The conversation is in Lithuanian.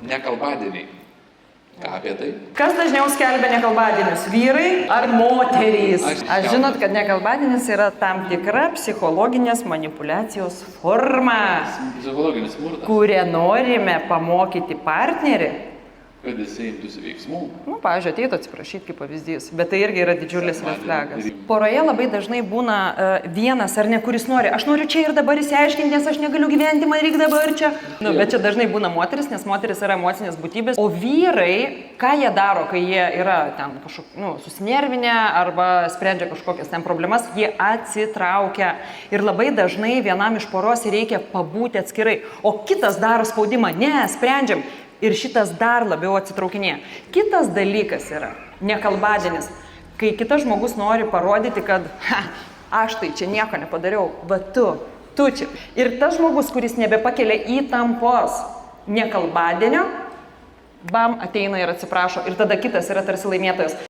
Nekalbadieniai. Ką apie tai? Kas dažniau skelbia nekalbadienius? Vyrai ar moterys? Aš žinot, kad nekalbadienis yra tam tikra psichologinės manipulacijos forma, Psichologinis smurtas, kurią norime pamokyti partnerį. kad jisai imtųsi veiksmų. Nu, pavyzdžiui, ateitų atsiprašyti kaip pavyzdys, bet tai irgi yra didžiulis red flagas. Poroje labai dažnai būna vienas ar ne, kuris nori, aš noriu čia ir dabar įsiaiškinti, nes aš negaliu gyventi, man reikia dabar čia. Nu, bet čia dažnai būna moteris, nes moteris yra emocinės būtybės, o vyrai, ką jie daro, kai jie yra ten kažkokį, susinervinę arba sprendžia kažkokias ten problemas, jie atsitraukia. Ir labai dažnai vienam iš poros reikia pabūti atskirai, o kitas daro spaudimą, ne, sprendžiam. Ir šitas dar labiau atsitraukinėja. Kitas dalykas yra nekalbadienis, kai kitas žmogus nori parodyti, kad aš tai čia nieko nepadariau, bet tu čia. Ir tas žmogus, kuris nebepakelia įtampos nekalbadienio, bam, ateina ir atsiprašo. Ir tada kitas yra tarsi laimėtojas.